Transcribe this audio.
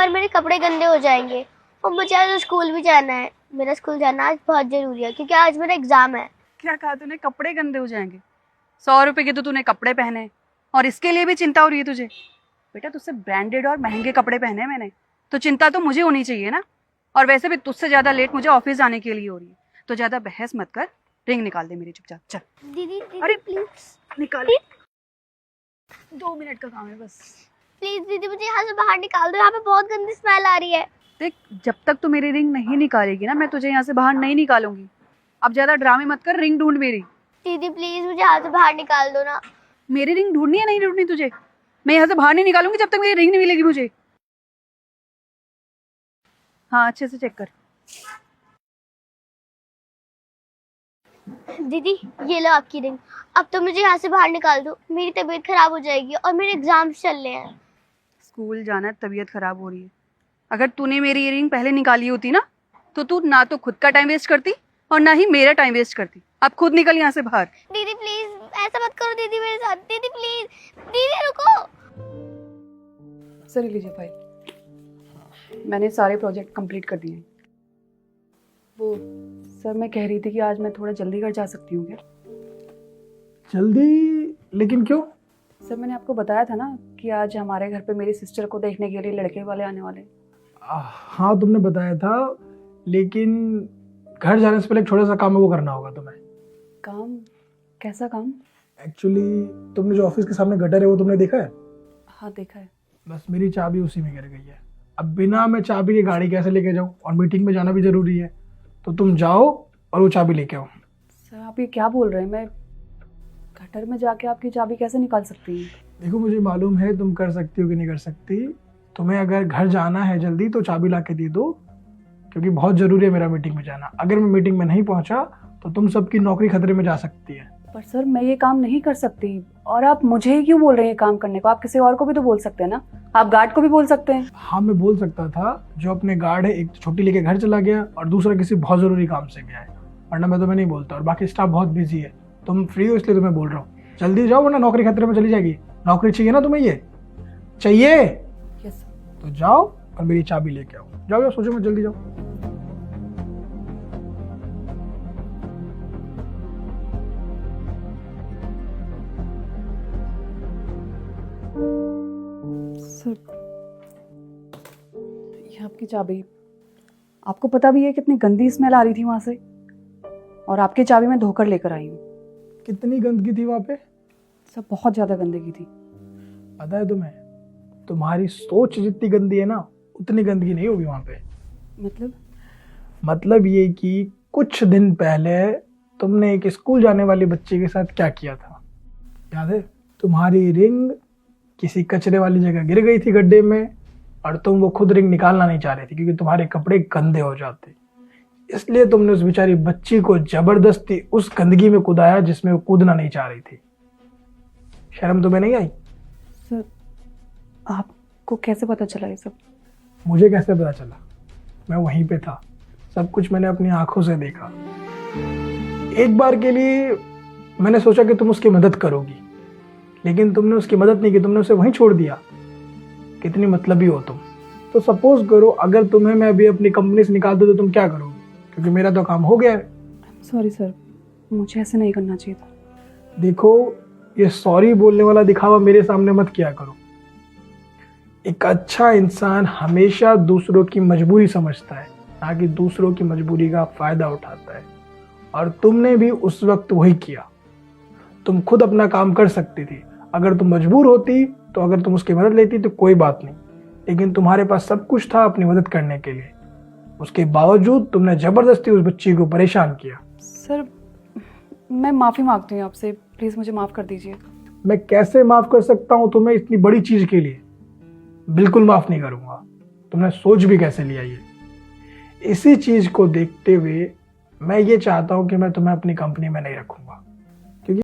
पर मेरे कपड़े गंदे हो जाएंगे और मुझे आज स्कूल भी जाना है। मेरा स्कूल जाना आज बहुत जरूरी है क्योंकि आज मेरा एग्जाम है। क्या कहा तूने? कपड़े गंदे हो जाएंगे? 100 रुपए के तो तूने कपड़े पहने और इसके लिए भी चिंता हो रही है तुझे? बेटा तुझसे ब्रांडेड और महंगे कपड़े पहने हैं मैंने, तो चिंता तो मुझे होनी चाहिए ना। और वैसे भी तुझसे ज्यादा लेट मुझे ऑफिस जाने के लिए हो रही है, तो ज्यादा बहस मत कर। रिंग निकाल दे मेरी, चुपचाप चल। दीदी अरे प्लीज निकाल, 2 मिनट का काम है बस। प्लीज दीदी मुझे यहाँ से बाहर निकाल दो, यहाँ पे बहुत गंदी स्मेल आ रही है। देख, जब तक तू मेरी रिंग नहीं निकालेगी ना, मैं तुझे यहाँ से बाहर नहीं निकालूंगी। अब ज्यादा ड्रामे मत कर, रिंग ढूंढ मेरी। दीदी प्लीज मुझे यहाँ से बाहर निकाल दो ना। मेरी रिंग ढूंढनी है नहीं ढूंढनी तुझे? मैं यहाँ से बाहर नहीं निकालूंगी जब तक मेरी रिंग नहीं मिलेगी मुझे। हाँ अच्छे से चेक कर। दीदी ये लो आपकी रिंग, अब तो मुझे यहाँ से बाहर निकाल दो, मेरी तबीयत खराब हो जाएगी और मेरे एग्जाम्स चल रहे हैं। स्कूल जाना है, तबीयत खराब हो रही है। अगर तूने मेरी रिंग पहले निकाली होती ना, तो तू ना तो खुद का टाइम वेस्ट करती और ना ही मेरा टाइम वेस्ट करती। अब खुद निकल यहाँ से बाहर। दीदी प्लीज ऐसा मत करो दीदी मेरे साथ। दीदी प्लीज, दीदी रुको। सर लीजिए फाइल, मैंने सारे प्रोजेक्ट कंप्लीट कर दिए। वो सर मैं कह रही थी कि आज मैं थोड़ा जल्दी घर जा सकती हूँ क्या? जल्दी? लेकिन क्यों? सर मैंने आपको बताया था ना कि आज हमारे घर पे मेरी सिस्टर को देखने के लिए लड़के वाले आने वाले। हाँ तुमने बताया था, लेकिन घर जाने से पहले एक छोटा सा काम है, वो करना होगा तुम्हें। काम? कैसा काम? एक्चुअली तुमने जो ऑफिस के सामने गटर है वो तुमने देखा है? हाँ देखा है। बस मेरी चाबी उसी में गिर गई है। अब बिना मैं चाबी की गाड़ी कैसे लेके जाऊँ, और मीटिंग में जाना भी जरूरी है, तो तुम जाओ और वो चाबी लेके आओ। सर आप ये क्या बोल रहे हैं? मैं गटर में जाके आपकी चाबी कैसे निकाल सकती हूँ? देखो मुझे मालूम है तुम कर सकती हो कि नहीं कर सकती। तुम्हें अगर घर जाना है जल्दी तो चाबी ला के दे दो, क्योंकि बहुत ज़रूरी है मेरा मीटिंग में जाना। अगर मैं मीटिंग में नहीं पहुंचा तो तुम सबकी नौकरी खतरे में जा सकती है। पर सर मैं ये काम नहीं कर सकती, और आप मुझे ही क्यों बोल रहे हैं काम करने को? आप किसी और को भी तो बोल सकते हैं ना, आप गार्ड को भी बोल सकते हैं। हाँ मैं बोल सकता था, जो अपने गार्ड है एक तो छुट्टी लेके घर चला गया और दूसरा किसी बहुत ज़रूरी काम से गया है, वरना मैं तुम्हें नहीं बोलता। और बाकी स्टाफ बहुत बिजी है, तुम फ्री हो इसलिए तुम्हें बोल रहा हूँ। जल्दी जाओ वरना नौकरी खतरे में चली जाएगी। नौकरी चाहिए ना तुम्हें? ये चाहिए? Yes sir. तो जाओ और मेरी चाबी लेके आओ। जाओ जाओ, सोचो मत, जल्दी जाओ। सर ये आपकी चाबी। आपको पता भी है कितनी गंदी स्मेल आ रही थी वहां से, और आपकी चाबी मैं धोकर लेकर आई हूँ। कितनी गंदगी थी वहाँ पे? सर बहुत ज्यादा गंदगी थी। पता है तुम्हें, तुम्हारी सोच जितनी गंदी है ना, उतनी गंदगी नहीं होगी वहाँ पे। मतलब ये कि कुछ दिन पहले तुमने एक स्कूल जाने वाले बच्चे के साथ क्या किया था, याद है? तुम्हारी रिंग किसी कचरे वाली जगह गिर गई थी गड्ढे में, और तुम वो खुद रिंग निकालना नहीं चाह रही थी क्योंकि तुम्हारे कपड़े गंदे हो जाते। इसलिए तुमने उस बेचारी बच्ची को जबरदस्ती उस गंदगी में कूदाया जिसमें वो कूदना नहीं चाह रही थी। शर्म तुम्हें नहीं आई? सर आपको कैसे पता चला ये सब? मुझे कैसे पता चला? मैं वहीं पे था, सब कुछ मैंने अपनी आंखों से देखा। एक बार के लिए मैंने सोचा कि तुम उसकी मदद करोगी, लेकिन तुमने उसकी मदद नहीं की, तुमने उसे वहीं छोड़ दिया। कितनी मतलबी हो तुम। तो सपोज करो अगर तुम्हें मैं अभी अपनी कंपनी से निकाल दूं तो तुम क्या करोगे? क्योंकि मेरा तो काम हो गया है। सॉरी सर, मुझे ऐसे नहीं करना चाहिए था। देखो ये सॉरी बोलने वाला दिखावा मेरे सामने मत किया करो। एक अच्छा इंसान हमेशा दूसरों की मजबूरी समझता है, ना कि दूसरों की मजबूरी का फायदा उठाता है। और तुमने भी उस वक्त वही किया। तुम खुद अपना काम कर सकती थी। अगर तुम मजबूर होती तो अगर तुम उसकी मदद लेती तो कोई बात नहीं, लेकिन तुम्हारे पास सब कुछ था अपनी मदद करने के लिए। उसके बावजूद तुमने जबरदस्ती उस बच्ची को परेशान किया। सर मैं माफ़ी मांगती हूँ आपसे, प्लीज़ मुझे माफ़ कर दीजिए। मैं कैसे माफ कर सकता हूँ तुम्हें इतनी बड़ी चीज के लिए? बिल्कुल माफ नहीं करूंगा। तुमने सोच भी कैसे लिया ये? इसी चीज को देखते हुए मैं ये चाहता हूँ कि मैं तुम्हें अपनी कंपनी में नहीं रखूंगा।